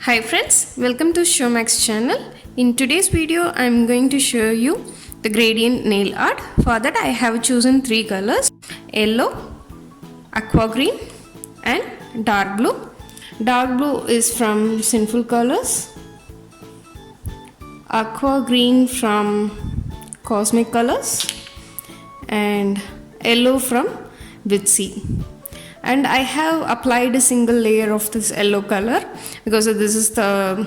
Hi friends, welcome to Shomax channel. In today's video, I am going to show you the gradient nail art. For that I have chosen three colors: yellow, aqua green and dark blue. Dark blue is from Sinful Colors, aqua green from Kozmic Colors and yellow from ESSIE. And I have applied a single layer of this yellow color because this is the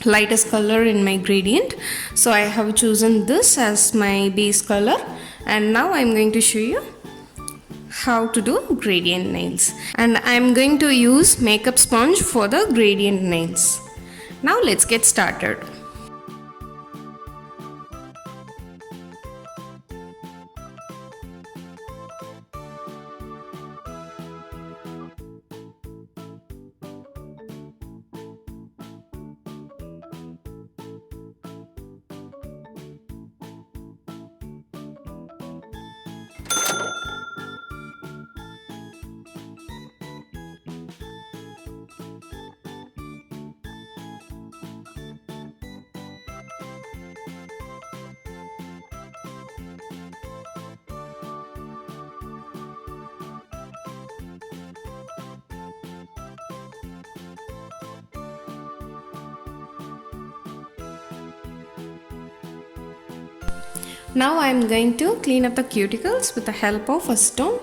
lightest color in my gradient, so I have chosen this as my base color. And now I'm going to show you how to do gradient nails, and I'm going to use makeup sponge for the gradient nails. Now let's get started. Now I am going to clean up the cuticles with the help of a stone.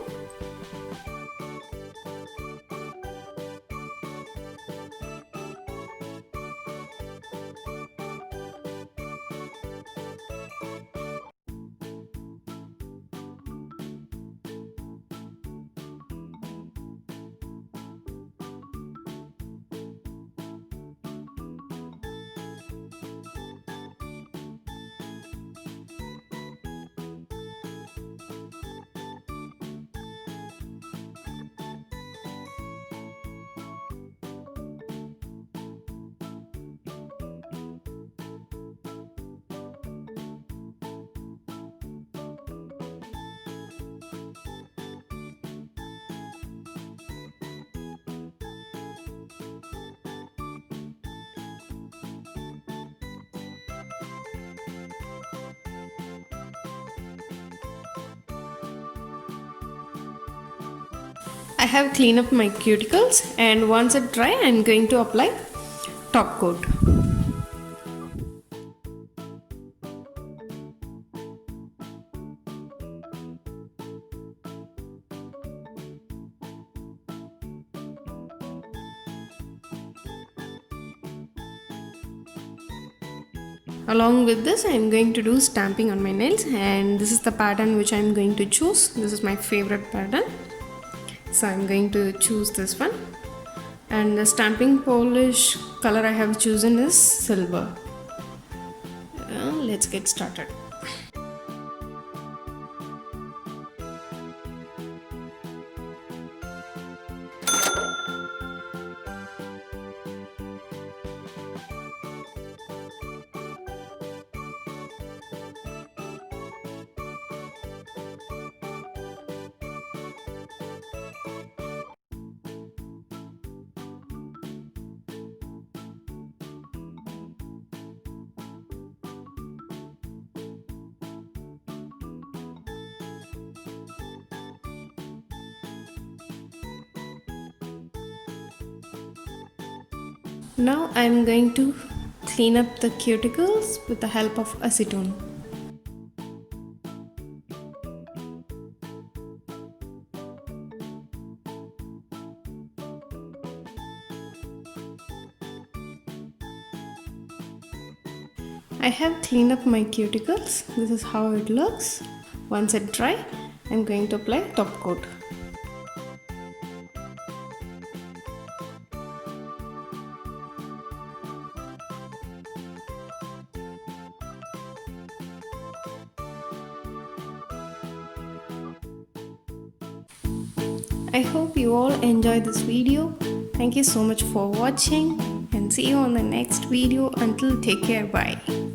I have cleaned up my cuticles, and once it dry, I am going to apply top coat. Along with this, I am going to do stamping on my nails, and this is the pattern which I am going to choose. This is my favorite pattern. So I'm going to choose this one, and the stamping polish color I have chosen is silver. Let's get started. Now I am going to clean up the cuticles with the help of acetone. I have cleaned up my cuticles. This is how it looks. Once it dry, I am going to apply top coat. I hope you all enjoyed this video. Thank you so much for watching, and see you on the next video. Until, take care, bye.